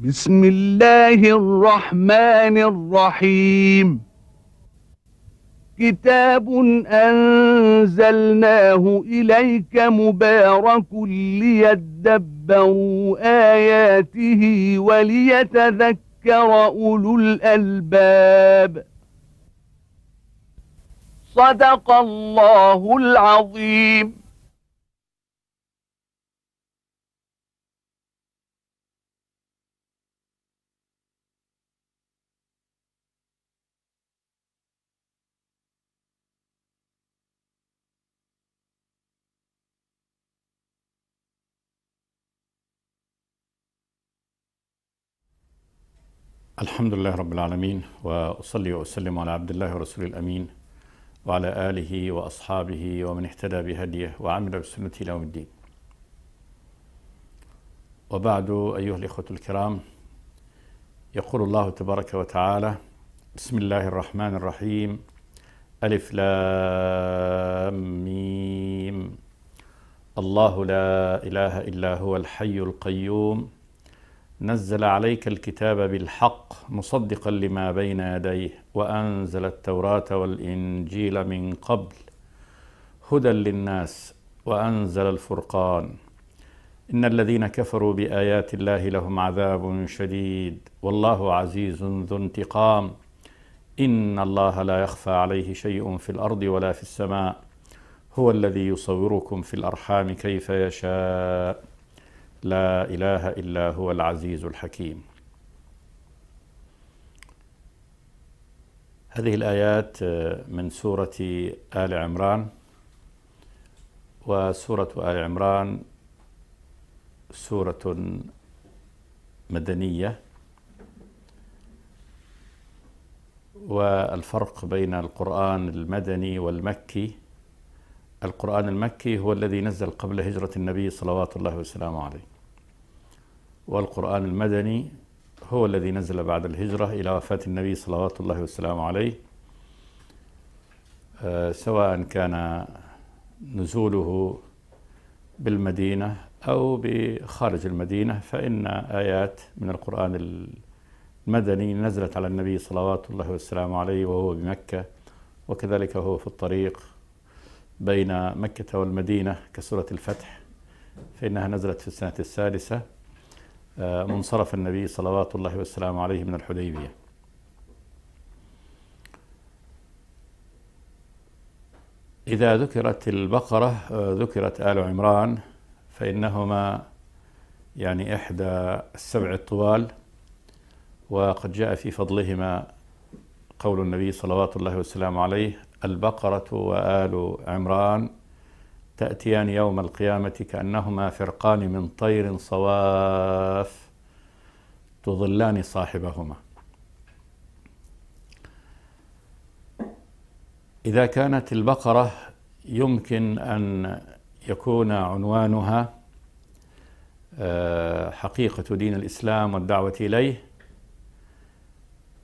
بسم الله الرحمن الرحيم. كتاب أنزلناه إليك مبارك ليدبروا آياته وليتذكر أولو الألباب. صدق الله العظيم. الحمد لله رب العالمين، وأصلي وأسلم على عبد الله ورسول الأمين وعلى آله وأصحابه ومن اهتدى بهديه وعمل بسنته إلى يوم الدين. وبعد، أيها الإخوة الكرام، يقول الله تبارك وتعالى: بسم الله الرحمن الرحيم. ألف لام ميم. الله لا إله إلا هو الحي القيوم نزل عليك الكتاب بالحق مصدقا لما بين يديه وأنزل التوراة والإنجيل من قبل هدى للناس وأنزل الفرقان إن الذين كفروا بآيات الله لهم عذاب شديد والله عزيز ذو انتقام إن الله لا يخفى عليه شيء في الأرض ولا في السماء هو الذي يصوركم في الأرحام كيف يشاء لا إله إلا هو العزيز الحكيم. هذه الآيات من سورة آل عمران، وسورة آل عمران سورة مدنية، والفرق بين القرآن المدني والمكي: القرآن المكي هو الذي نزل قبل هجرة النبي صلوات الله وسلامه عليه، والقرآن المدني هو الذي نزل بعد الهجرة إلى وفاة النبي صلوات الله وسلامه عليه، سواء كان نزوله بالمدينة أو بخارج المدينة، فإن آيات من القرآن المدني نزلت على النبي صلوات الله وسلامه عليه وهو بمكة، وكذلك هو في الطريق بين مكة والمدينة كسورة الفتح، فإنها نزلت في السنة السادسة منصرف النبي صلوات الله وسلامه عليه من الحديبية. إذا ذكرت البقرة ذكرت آل عمران، فإنهما إحدى السبع الطوال، وقد جاء في فضلهما قول النبي صلوات الله وسلامه عليه: البقرة وآل عمران تأتيان يوم القيامة كأنهما فرقان من طير صواف تظلان صاحبهما. إذا كانت البقرة يمكن أن يكون عنوانها حقيقة دين الإسلام والدعوة إليه،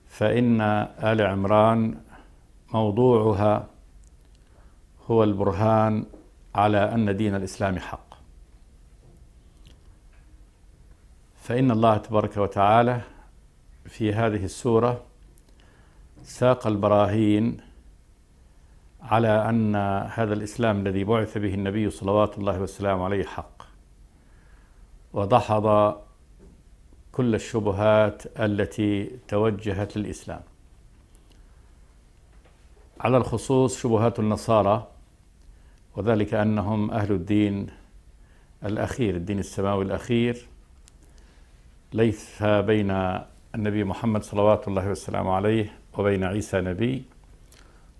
فإن آل عمران موضوعها هو البرهان على أن دين الإسلام حق. فإن الله تبارك وتعالى في هذه السورة ساق البراهين على أن هذا الإسلام الذي بعث به النبي صلوات الله وسلامه عليه حق، ودحض كل الشبهات التي توجهت للإسلام، على الخصوص شبهات النصارى، وذلك أنهم أهل الدين الأخير، الدين السماوي الأخير، ليس بين النبي محمد صلوات الله وسلامه عليه وبين عيسى نبي.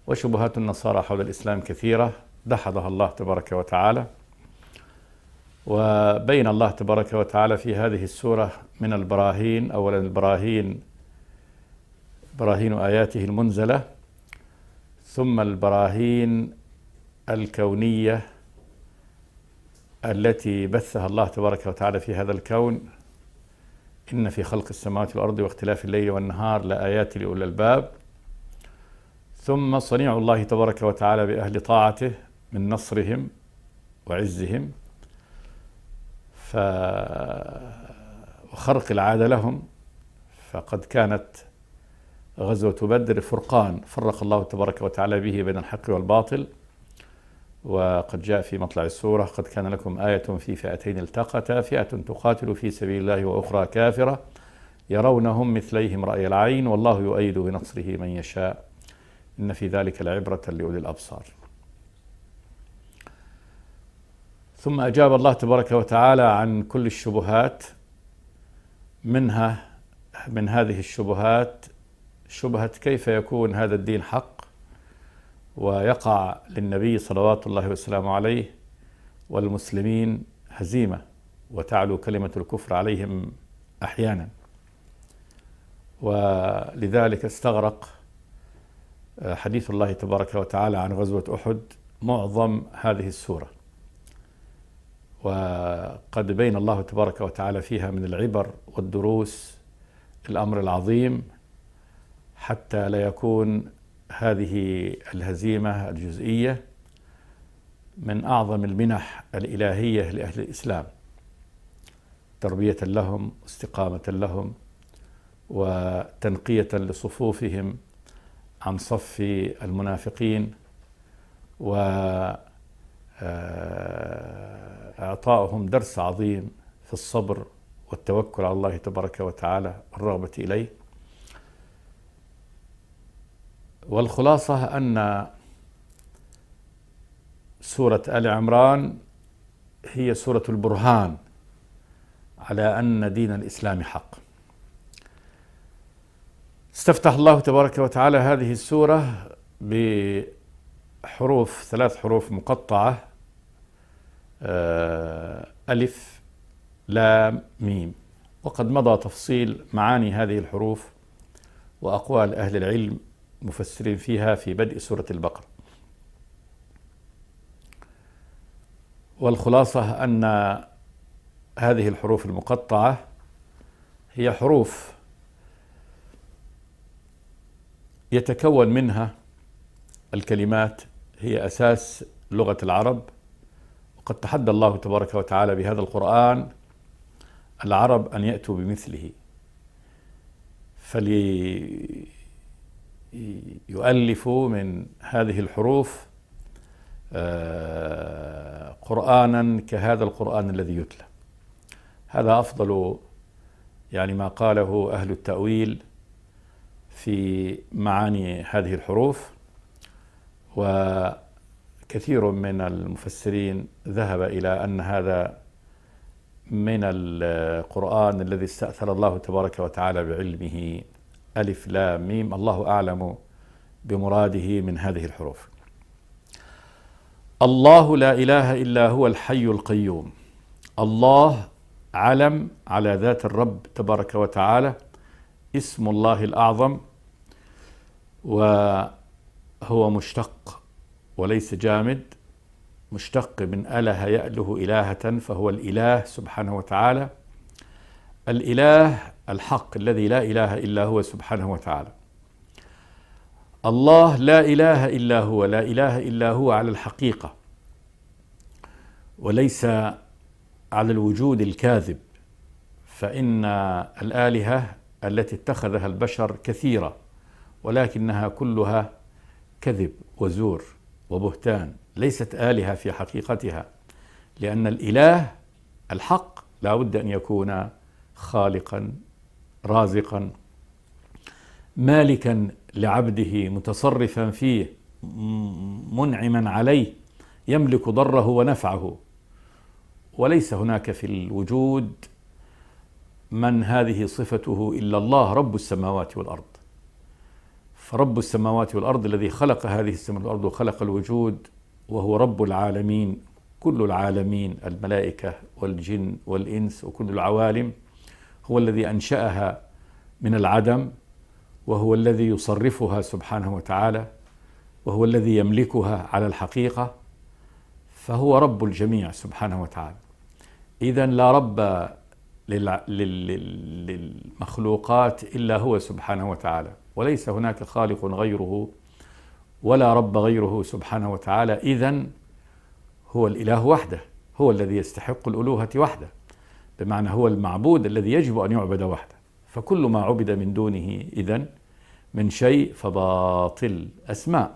وشبهات النصارى حول الإسلام كثيرة دحضها الله تبارك وتعالى، وبين الله تبارك وتعالى في هذه السورة من البراهين: أولا البراهين براهين آياته المنزلة، ثم البراهين الكونية التي بثها الله تبارك وتعالى في هذا الكون: إن في خلق السماوات والأرض واختلاف الليل والنهار لآيات لأولي الألباب. ثم صنيع الله تبارك وتعالى بأهل طاعته من نصرهم وعزهم، وخرق العادة لهم، فقد كانت غزوة بدر فرقان فرق الله تبارك وتعالى به بين الحق والباطل. وقد جاء في مطلع السورة: قد كان لكم آية في فئتين التقتا، فئة تقاتل في سبيل الله وأخرى كافرة يرونهم مثليهم رأي العين والله يؤيد بنصره من يشاء إن في ذلك لعبرة لأولي الأبصار. ثم أجاب الله تبارك وتعالى عن كل الشبهات، من هذه الشبهات شبهة كيف يكون هذا الدين حق ويقع للنبي صلوات الله وسلامه عليه والمسلمين هزيمة وتعلو كلمة الكفر عليهم أحيانا. ولذلك استغرق حديث الله تبارك وتعالى عن غزوة أحد معظم هذه السورة، وقد بين الله تبارك وتعالى فيها من العبر والدروس الأمر العظيم، حتى لا يكون هذه الهزيمة الجزئية من أعظم المنح الإلهية لأهل الإسلام، تربية لهم واستقامة لهم وتنقية لصفوفهم عن صف المنافقين، وإعطائهم درس عظيم في الصبر والتوكل على الله تبارك وتعالى والرغبة إليه. والخلاصة أن سورة آل عمران هي سورة البرهان على أن دين الإسلام حق. استفتح الله تبارك وتعالى هذه السورة بحروف 3 حروف مقطعة: ألف لام ميم. وقد مضى تفصيل معاني هذه الحروف وأقوال أهل العلم مفسرين فيها في بدء سورة البقرة. والخلاصة أن هذه الحروف المقطعة هي حروف يتكون منها الكلمات، هي أساس لغة العرب. وقد تحدى الله تبارك وتعالى بهذا القرآن العرب أن يأتوا بمثله، فليؤلفوا من هذه الحروف قرآنا كهذا القرآن الذي يتلى. هذا أفضل ما قاله أهل التأويل في معاني هذه الحروف. وكثير من المفسرين ذهب إلى أن هذا من القرآن الذي استأثر الله تبارك وتعالى بعلمه. ألف لام ميم، الله أعلم بمراده من هذه الحروف. الله لا إله إلا هو الحي القيوم. الله علم على ذات الرب تبارك وتعالى، اسم الله الأعظم، وهو مشتق وليس جامد، مشتق من أله يأله إلهة، فهو الإله سبحانه وتعالى، الإله الحق الذي لا إله إلا هو سبحانه وتعالى. الله لا إله إلا هو، لا إله إلا هو على الحقيقة، وليس على الوجود الكاذب، فإن الآلهة التي اتخذها البشر كثيرة، ولكنها كلها كذب وزور وبهتان، ليست آلهة في حقيقتها، لأن الإله الحق لا بد أن يكون خالقا رازقا مالكا لعبده متصرفا فيه منعما عليه يملك ضره ونفعه. وليس هناك في الوجود من هذه صفته إلا الله رب السماوات والأرض. فرب السماوات والأرض الذي خلق هذه السماوات والأرض وخلق الوجود، وهو رب العالمين، كل العالمين، الملائكة والجن والإنس وكل العوالم، هو الذي أنشأها من العدم، وهو الذي يصرفها سبحانه وتعالى، وهو الذي يملكها على الحقيقة، فهو رب الجميع سبحانه وتعالى. إذن لا رب للمخلوقات إلا هو سبحانه وتعالى، وليس هناك خالق غيره ولا رب غيره سبحانه وتعالى. إذن هو الإله وحده، هو الذي يستحق الألوهة وحده، بمعنى هو المعبود الذي يجب أن يعبد وحده، فكل ما عبد من دونه إذن من شيء فباطل. أسماء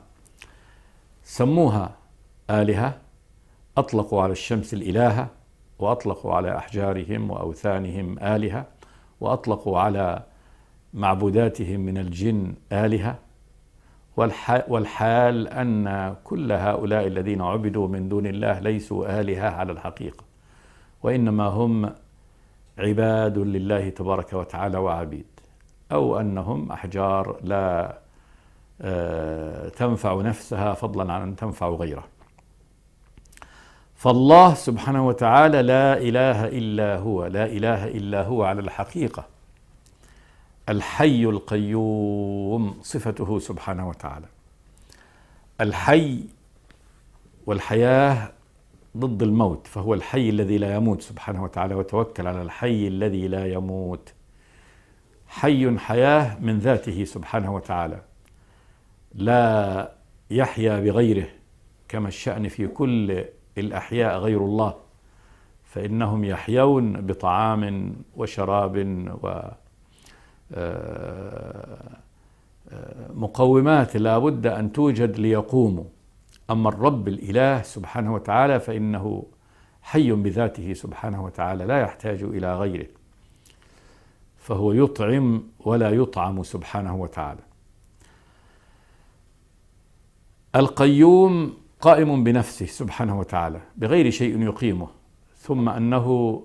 سموها آلهة، أطلقوا على الشمس الإلهة، وأطلقوا على أحجارهم وأوثانهم آلهة، وأطلقوا على معبوداتهم من الجن آلهة. والحال أن كل هؤلاء الذين عبدوا من دون الله ليسوا آلهة على الحقيقة، وإنما هم عباد لله تبارك وتعالى وعبيد، أو أنهم أحجار لا تنفع نفسها فضلا عن أن تنفع غيره. فالله سبحانه وتعالى لا إله إلا هو، لا إله إلا هو على الحقيقة. الحي القيوم صفته سبحانه وتعالى. الحي والحياة ضد الموت، فهو الحي الذي لا يموت سبحانه وتعالى، وتوكل على الحي الذي لا يموت. حي حياة من ذاته سبحانه وتعالى، لا يحيا بغيره، كما الشأن في كل الأحياء غير الله، فإنهم يحيون بطعام وشراب ومقومات لا بد أن توجد ليقوموا. أما الرب الإله سبحانه وتعالى فإنه حي بذاته سبحانه وتعالى، لا يحتاج إلى غيره، فهو يطعم ولا يطعم سبحانه وتعالى. القيوم قائم بنفسه سبحانه وتعالى بغير شيء يقيمه، ثم أنه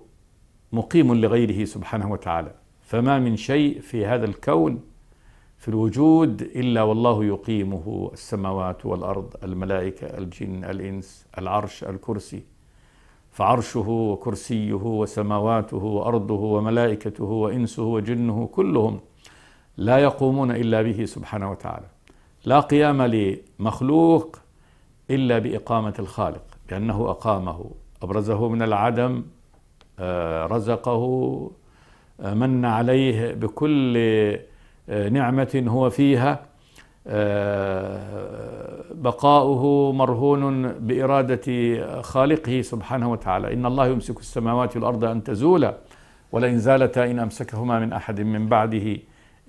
مقيم لغيره سبحانه وتعالى. فما من شيء في هذا الكون في الوجود إلا والله يقيمه، السماوات والأرض، الملائكة، الجن، الإنس، العرش، الكرسي، فعرشه وكرسيه وسماواته وأرضه وملائكته وإنسه وجنه كلهم لا يقومون إلا به سبحانه وتعالى. لا قيام لمخلوق إلا بإقامة الخالق، بأنه أقامه، أبرزه من العدم، رزقه، من عليه بكل نعمة هو فيها، بقاؤه مرهون بإرادة خالقه سبحانه وتعالى. إن الله يمسك السماوات والأرض أن تزولا ولئن زالتا إن أمسكهما من أحد من بعده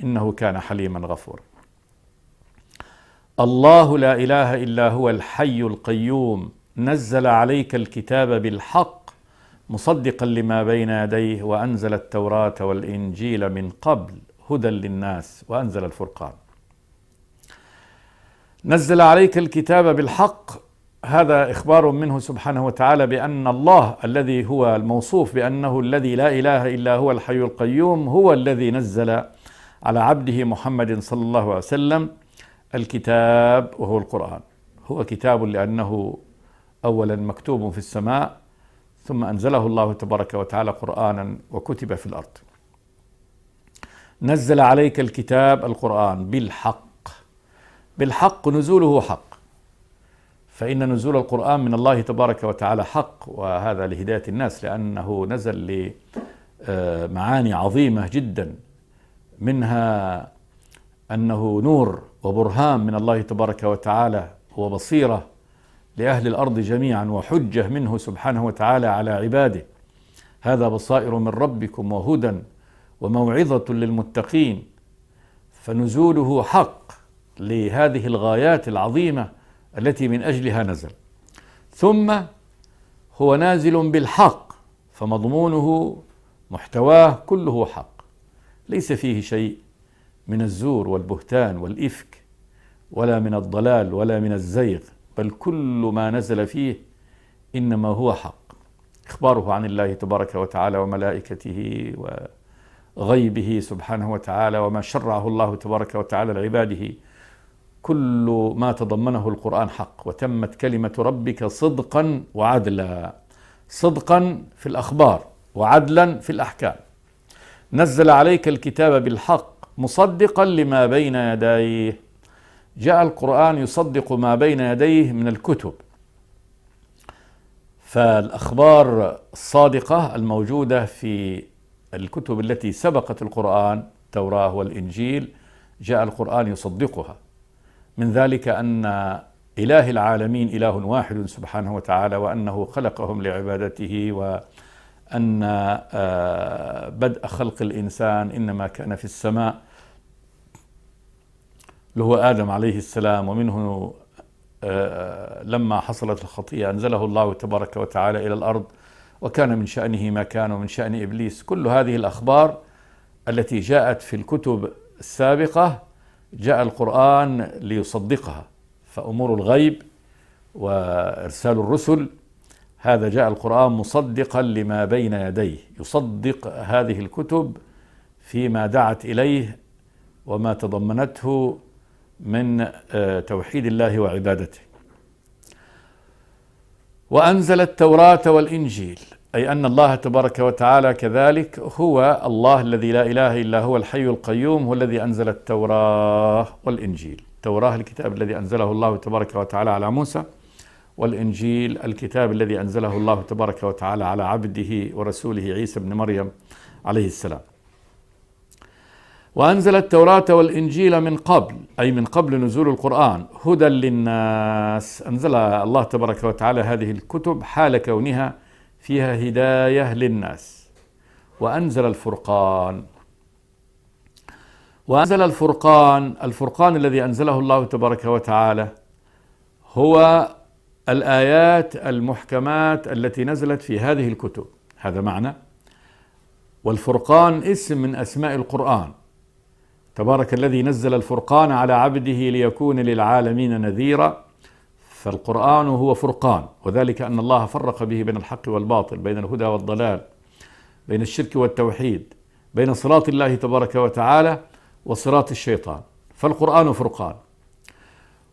إنه كان حليما غفورا. الله لا إله إلا هو الحي القيوم، نزل عليك الكتاب بالحق مصدقا لما بين يديه، وأنزل التوراة والإنجيل من قبل هدى للناس، وأنزل الفرقان. نزل عليك الكتاب بالحق، هذا إخبار منه سبحانه وتعالى بأن الله الذي هو الموصوف بأنه الذي لا إله إلا هو الحي القيوم هو الذي نزل على عبده محمد صلى الله عليه وسلم الكتاب، وهو القرآن. هو كتاب لأنه أولا مكتوب في السماء، ثم أنزله الله تبارك وتعالى قرآنا وكتب في الأرض. نزل عليك الكتاب القرآن بالحق. بالحق نزوله حق، فإن نزول القرآن من الله تبارك وتعالى حق، وهذا لهداية الناس، لأنه نزل لمعاني عظيمة جدا، منها أنه نور وبرهان من الله تبارك وتعالى وبصيرة لأهل الأرض جميعا، وحجة منه سبحانه وتعالى على عباده. هذا بصائر من ربكم وهدى وموعظة للمتقين. فنزوله حق لهذه الغايات العظيمة التي من أجلها نزل. ثم هو نازل بالحق، فمضمونه محتواه كله حق، ليس فيه شيء من الزور والبهتان والإفك، ولا من الضلال ولا من الزيغ، بل كل ما نزل فيه إنما هو حق. إخباره عن الله تبارك وتعالى وملائكته وغيبه سبحانه وتعالى وما شرعه الله تبارك وتعالى لعباده، كل ما تضمنه القرآن حق. وتمت كلمة ربك صدقا وعدلا، صدقا في الأخبار وعدلا في الأحكام. نزل عليك الكتاب بالحق مصدقا لما بين يديه. جاء القرآن يصدق ما بين يديه من الكتب، فالأخبار الصادقة الموجودة في الكتب التي سبقت القرآن، التوراة والإنجيل، جاء القرآن يصدقها. من ذلك أن إله العالمين إله واحد سبحانه وتعالى، وأنه خلقهم لعبادته، أن بدء خلق الإنسان إنما كان في السماء، اللي هو آدم عليه السلام، ومنه لما حصلت الخطيئة أنزله الله تبارك وتعالى إلى الأرض، وكان من شأنه ما كان ومن شأن إبليس. كل هذه الأخبار التي جاءت في الكتب السابقة جاء القرآن ليصدقها. فأمور الغيب وإرسال الرسل هذا جاء القرآن مصدقا لما بين يديه، يصدق هذه الكتب فيما دعت إليه وما تضمنته من توحيد الله وعبادته. وأنزل التوراة والإنجيل، أي أن الله تبارك وتعالى كذلك هو الله الذي لا إله إلا هو الحي القيوم، هو الذي أنزل التوراة والإنجيل. التوراة الكتاب الذي أنزله الله تبارك وتعالى على موسى، والإنجيل الكتاب الذي أنزله الله تبارك وتعالى على عبده ورسوله عيسى بن مريم عليه السلام. وأنزل التوراة والإنجيل من قبل، أي من قبل نزول القرآن، هدى للناس. أنزل الله تبارك وتعالى هذه الكتب حال كونها فيها هداية للناس. وأنزل الفرقان، وأنزل الفرقان الذي أنزله الله تبارك وتعالى هو الآيات المحكمات التي نزلت في هذه الكتب، هذا معنى. والفرقان اسم من أسماء القرآن. تبارك الذي نزل الفرقان على عبده ليكون للعالمين نذيرا. فالقرآن هو فرقان، وذلك أن الله فرق به بين الحق والباطل، بين الهدى والضلال، بين الشرك والتوحيد، بين صراط الله تبارك وتعالى وصراط الشيطان. فالقرآن فرقان.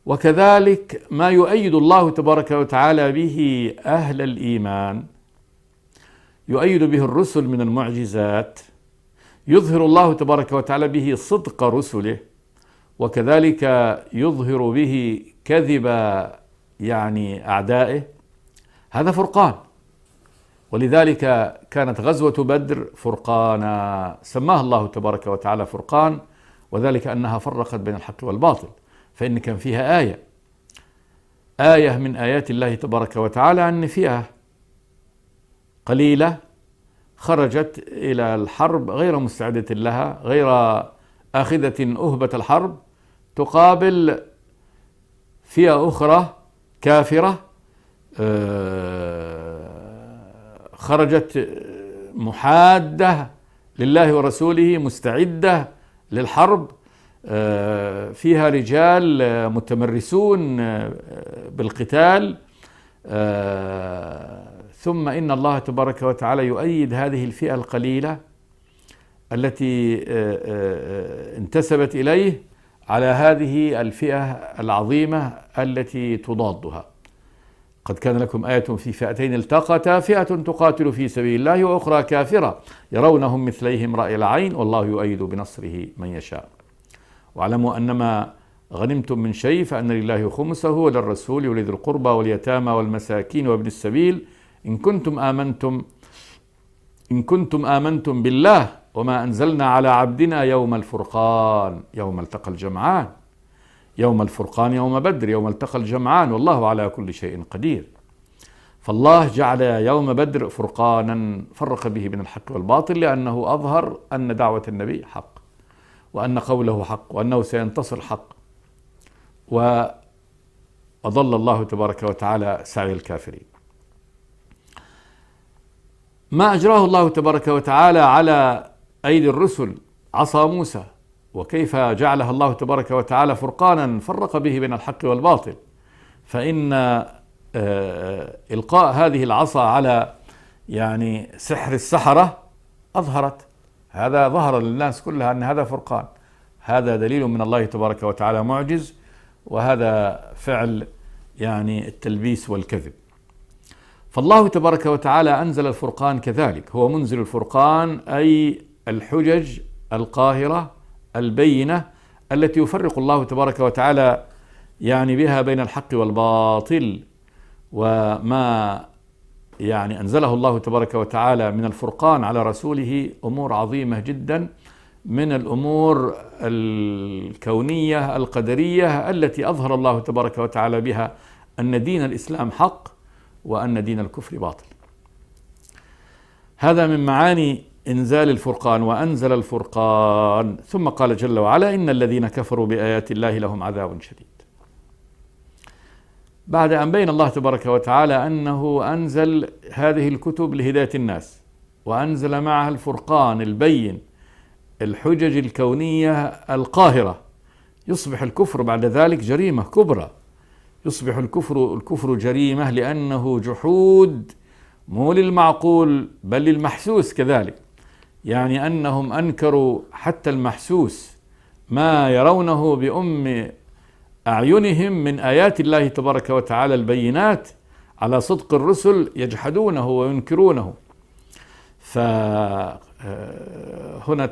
وكذلك ما يؤيد الله تبارك وتعالى به أهل الإيمان، يؤيد به الرسل من المعجزات، يظهر الله تبارك وتعالى به صدق رسله، وكذلك يظهر به كذب أعدائه. هذا فرقان. ولذلك كانت غزوة بدر فرقانا، سماها الله تبارك وتعالى فرقان، وذلك أنها فرقت بين الحق والباطل. فإن كان فيها آية من آيات الله تبارك وتعالى أن فيها قليلة خرجت إلى الحرب غير مستعدة لها، غير آخذة أهبة الحرب، تقابل فئة أخرى كافرة خرجت محادة لله ورسوله، مستعدة للحرب، فيها رجال متمرسون بالقتال. ثم إن الله تبارك وتعالى يؤيد هذه الفئة القليلة التي انتسبت إليه على هذه الفئة العظيمة التي تضادها. قد كان لكم آية في فئتين التقتا، فئة تقاتل في سبيل الله وأخرى كافرة يرونهم مثليهم رأي العين والله يؤيد بنصره من يشاء. واعلموا أنما غنمتم من شيء فأن لله خمسه وللرسول ولذي القربى واليتامى والمساكين وابن السبيل إن كنتم آمنتم بالله وما أنزلنا على عبدنا يوم الفرقان يوم التقى الجمعان. يوم الفرقان يوم بدر، يوم التقى الجمعان، والله على كل شيء قدير. فالله جعل يوم بدر فرقانا فرق به بين الحق والباطل، لأنه أظهر أن دعوة النبي حق، وأن قوله حق، وأنه سينتصر حق، وأضل الله تبارك وتعالى سعي الكافرين. ما أجراه الله تبارك وتعالى على أيدي الرسل، عصا موسى، وكيف جعلها الله تبارك وتعالى فرقانا فرق به بين الحق والباطل. فإن إلقاء هذه العصا على سحر السحرة أظهرت، هذا ظهر للناس كلها أن هذا فرقان. هذا دليل من الله تبارك وتعالى معجز، وهذا فعل التلبيس والكذب. فالله تبارك وتعالى أنزل الفرقان كذلك، هو منزل الفرقان، أي الحجج القاهرة البينة التي يفرق الله تبارك وتعالى بها بين الحق والباطل. وما أنزله الله تبارك وتعالى من الفرقان على رسوله أمور عظيمة جدا من الأمور الكونية القدرية التي أظهر الله تبارك وتعالى بها أن دين الإسلام حق وأن دين الكفر باطل. هذا من معاني إنزال الفرقان، وأنزل الفرقان. ثم قال جل وعلا: إن الذين كفروا بآيات الله لهم عذاب شديد. بعد أن بين الله تبارك وتعالى أنه أنزل هذه الكتب لهداية الناس، وأنزل معها الفرقان البين الحجج الكونية القاهرة، يصبح الكفر بعد ذلك جريمة كبرى. يصبح الكفر جريمة لأنه جحود مو للمعقول بل للمحسوس كذلك. يعني أنهم أنكروا حتى المحسوس، ما يرونه بأم أعينهم من آيات الله تبارك وتعالى البينات على صدق الرسل، يجحدونه وينكرونه. فهنا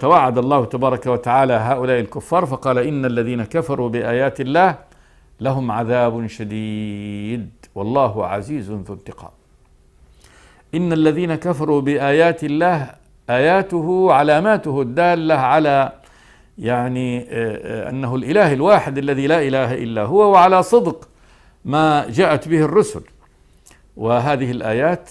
توعد الله تبارك وتعالى هؤلاء الكفار فقال: إن الذين كفروا بآيات الله لهم عذاب شديد والله عزيز ذو انتقام. إن الذين كفروا بآيات الله، آياته علاماته الدالة على أنه الإله الواحد الذي لا إله إلا هو، وعلى صدق ما جاءت به الرسل. وهذه الآيات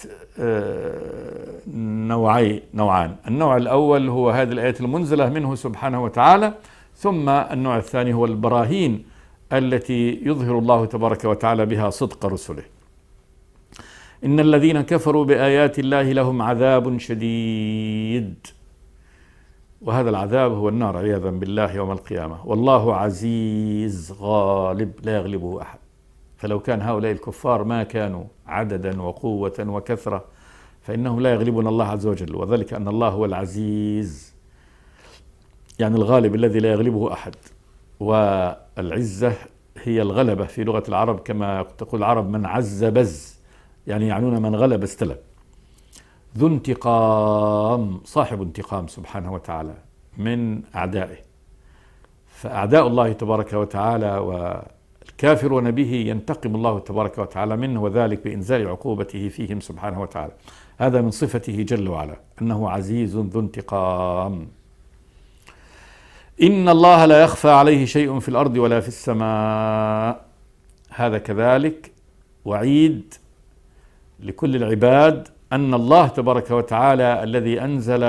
نوعان. النوع الأول هو هذه الآيات المنزلة منه سبحانه وتعالى، ثم النوع الثاني هو البراهين التي يظهر الله تبارك وتعالى بها صدق رسله. إن الذين كفروا بآيات الله لهم عذاب شديد، وهذا العذاب هو النار عياذا بالله يوم القيامة. والله عزيز غالب لا يغلبه أحد. فلو كان هؤلاء الكفار ما كانوا عددا وقوة وكثرة فإنهم لا يغلبون الله عز وجل، وذلك أن الله هو العزيز، يعني الغالب الذي لا يغلبه أحد. والعزة هي الغلبة في لغة العرب، كما تقول العرب: من عز بز، يعني يعنون من غلب استلب. ذو انتقام، صاحب انتقام سبحانه وتعالى من أعدائه. فأعداء الله تبارك وتعالى والكافرون به ينتقم الله تبارك وتعالى منه، وذلك بإنزال عقوبته فيهم سبحانه وتعالى. هذا من صفته جل وعلا، أنه عزيز ذو انتقام. إن الله لا يخفى عليه شيء في الأرض ولا في السماء. هذا كذلك وعيد لكل العباد أن الله تبارك وتعالى الذي أنزل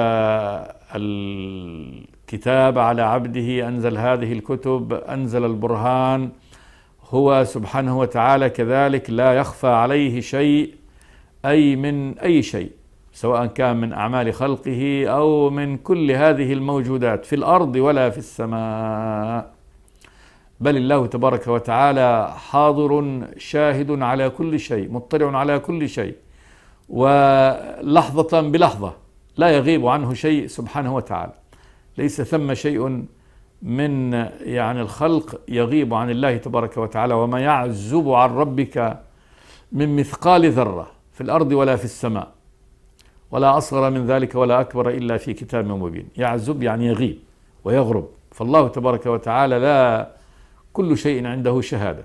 الكتاب على عبده، أنزل هذه الكتب، أنزل البرهان، هو سبحانه وتعالى كذلك لا يخفى عليه شيء، أي من أي شيء، سواء كان من أعمال خلقه أو من كل هذه الموجودات في الأرض ولا في السماء. بل الله تبارك وتعالى حاضر شاهد على كل شيء، مطلع على كل شيء، ولحظة بلحظة لا يغيب عنه شيء سبحانه وتعالى. ليس ثم شيء من الخلق يغيب عن الله تبارك وتعالى. وما يعزب عن ربك من مثقال ذرة في الأرض ولا في السماء، ولا أصغر من ذلك ولا أكبر إلا في كتاب مبين. يعزب يعني يغيب ويغرب. فالله تبارك وتعالى لا، كل شيء عنده شهادة،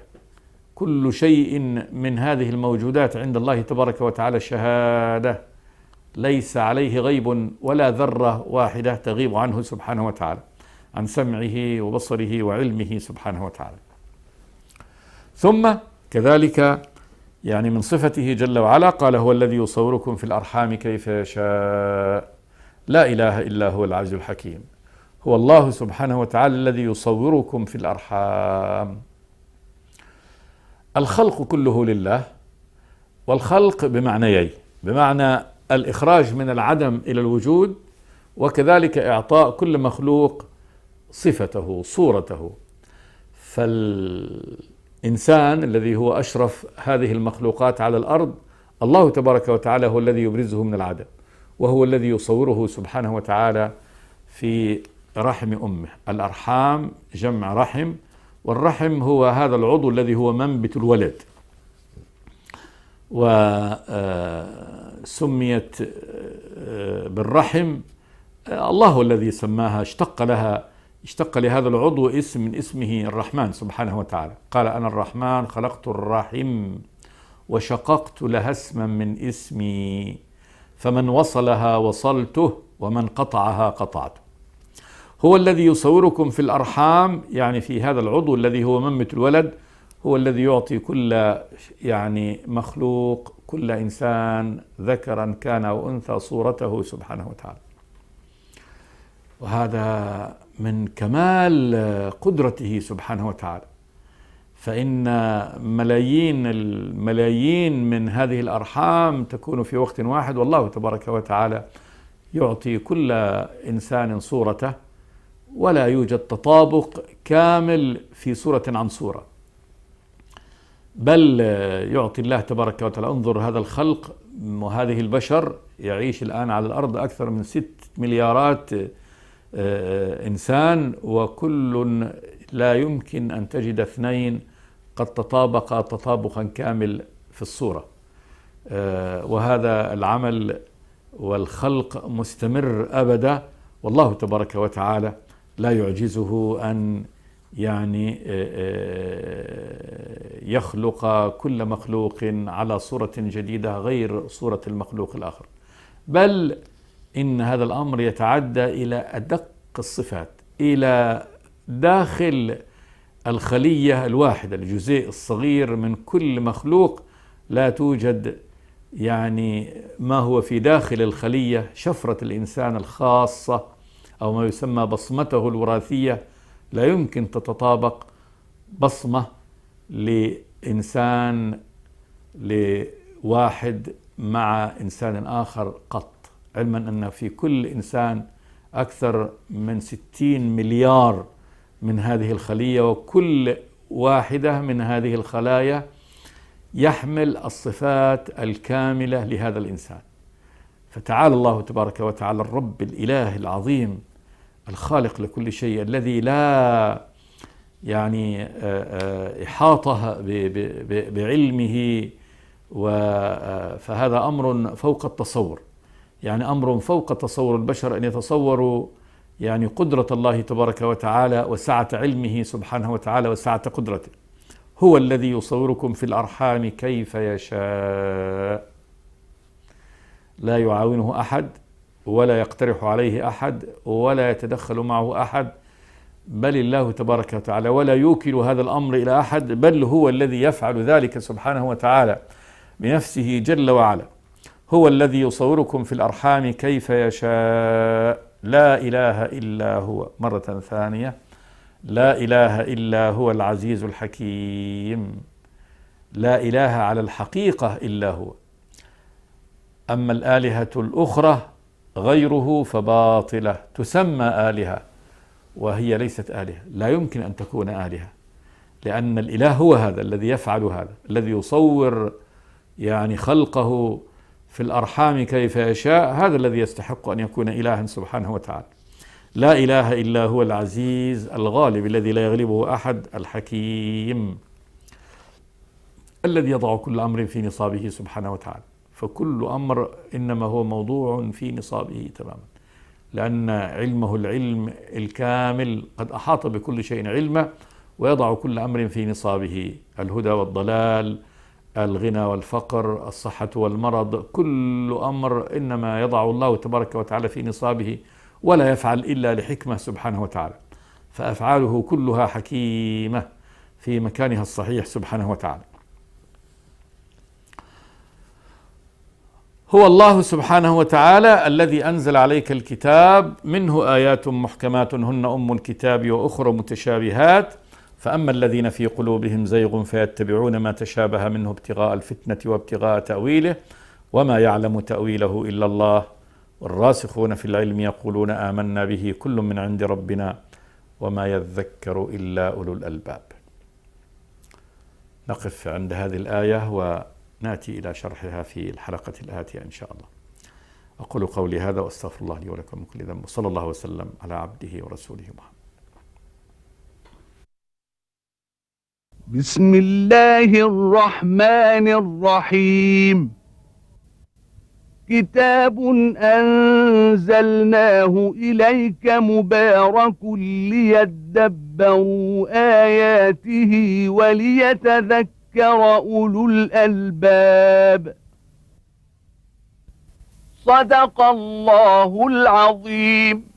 كل شيء من هذه الموجودات عند الله تبارك وتعالى شهادة، ليس عليه غيب ولا ذرة واحدة تغيب عنه سبحانه وتعالى، عن سمعه وبصره وعلمه سبحانه وتعالى. ثم كذلك من صفته جل وعلا قال: هو الذي يصوركم في الأرحام كيف يشاء لا إله إلا هو العزيز الحكيم. هو الله سبحانه وتعالى الذي يصوركم في الأرحام. الخلق كله لله، والخلق بمعنيين: بمعنى الإخراج من العدم إلى الوجود، وكذلك إعطاء كل مخلوق صفته صورته. فالإنسان الذي هو أشرف هذه المخلوقات على الأرض، الله تبارك وتعالى هو الذي يبرزه من العدم، وهو الذي يصوره سبحانه وتعالى في رحم أمه. الأرحام جمع رحم، والرحم هو هذا العضو الذي هو منبت الولد، وسميت بالرحم الله هو الذي سماها، اشتق لهذا العضو اسم من اسمه الرحمن سبحانه وتعالى. قال: أنا الرحمن خلقت الرحم وشققت لها اسما من اسمي، فمن وصلها وصلته ومن قطعها قطعته. هو الذي يصوركم في الأرحام، في هذا العضو الذي هو منبت الولد، هو الذي يعطي كل مخلوق كل إنسان ذكرا كان أو أنثى صورته سبحانه وتعالى. وهذا من كمال قدرته سبحانه وتعالى. فإن الملايين من هذه الأرحام تكون في وقت واحد، والله تبارك وتعالى يعطي كل إنسان صورته، ولا يوجد تطابق كامل في صورة عن صورة، بل يعطي الله تبارك وتعالى. انظر هذا الخلق وهذه البشر، يعيش الآن على الأرض أكثر من 6 مليارات إنسان، وكل لا يمكن أن تجد 2 قد تطابقا تطابقا كامل في الصورة. وهذا العمل والخلق مستمر أبدا، والله تبارك وتعالى لا يعجزه أن يخلق كل مخلوق على صورة جديدة غير صورة المخلوق الآخر، بل إن هذا الأمر يتعدى إلى أدق الصفات، إلى داخل الخلية الواحدة، الجزيء الصغير من كل مخلوق. لا توجد ما هو في داخل الخلية، شفرة الإنسان الخاصة أو ما يسمى بصمته الوراثية، لا يمكن تتطابق بصمة لإنسان لواحد مع إنسان آخر قط، علما أن في كل إنسان أكثر من 60 مليار من هذه الخلية، وكل واحدة من هذه الخلايا يحمل الصفات الكاملة لهذا الإنسان. فتعالى الله تبارك وتعالى الرب الإله العظيم الخالق لكل شيء، الذي لا إحاطة بعلمه، فهذا أمر فوق التصور، أمر فوق تصور البشر أن يتصوروا قدرة الله تبارك وتعالى وسعة علمه سبحانه وتعالى وسعة قدرته. هو الذي يصوركم في الأرحام كيف يشاء، لا يعاونه أحد ولا يقترح عليه أحد ولا يتدخل معه أحد، بل الله تبارك وتعالى، ولا يوكل هذا الأمر إلى أحد، بل هو الذي يفعل ذلك سبحانه وتعالى بنفسه جل وعلا. هو الذي يصوركم في الأرحام كيف يشاء، لا إله إلا هو، مرة ثانية، لا إله إلا هو العزيز الحكيم، لا إله على الحقيقة إلا هو. أما الآلهة الأخرى غيره فباطلة، تسمى آلهة وهي ليست آلهة، لا يمكن أن تكون آلهة، لأن الإله هو هذا الذي يفعل هذا، الذي يصور خلقه في الأرحام كيف يشاء، هذا الذي يستحق أن يكون إلها سبحانه وتعالى. لا إله إلا هو العزيز الغالب الذي لا يغلبه أحد، الحكيم الذي يضع كل أمر في نصابه سبحانه وتعالى. فكل أمر إنما هو موضوع في نصابه تماما، لأن علمه العلم الكامل قد أحاط بكل شيء علمه، ويضع كل أمر في نصابه، الهدى والضلال، الغنى والفقر، الصحة والمرض، كل أمر إنما يضع الله تبارك وتعالى في نصابه، ولا يفعل إلا لحكمة سبحانه وتعالى، فأفعاله كلها حكيمة في مكانها الصحيح سبحانه وتعالى. هو الله سبحانه وتعالى الذي أنزل عليك الكتاب، منه آيات محكمات هن أم الكتاب وأخرى متشابهات، فأما الذين في قلوبهم زيغ فيتبعون ما تشابه منه ابتغاء الفتنة وابتغاء تأويله وما يعلم تأويله إلا الله والراسخون في العلم يقولون آمنا به كل من عند ربنا وما يذكر إلا أولو الألباب. نقف عند هذه الآية ونأتي إلى شرحها في الحلقة الآتية إن شاء الله. أقول قولي هذا وأستغفر الله لي ولكم من كل ذنب، صلى الله وسلم على عبده ورسوله محمد. بسم الله الرحمن الرحيم. كتاب أنزلناه إليك مبارك ليدبروا آياته وليتذكر أولو الألباب. صدق الله العظيم.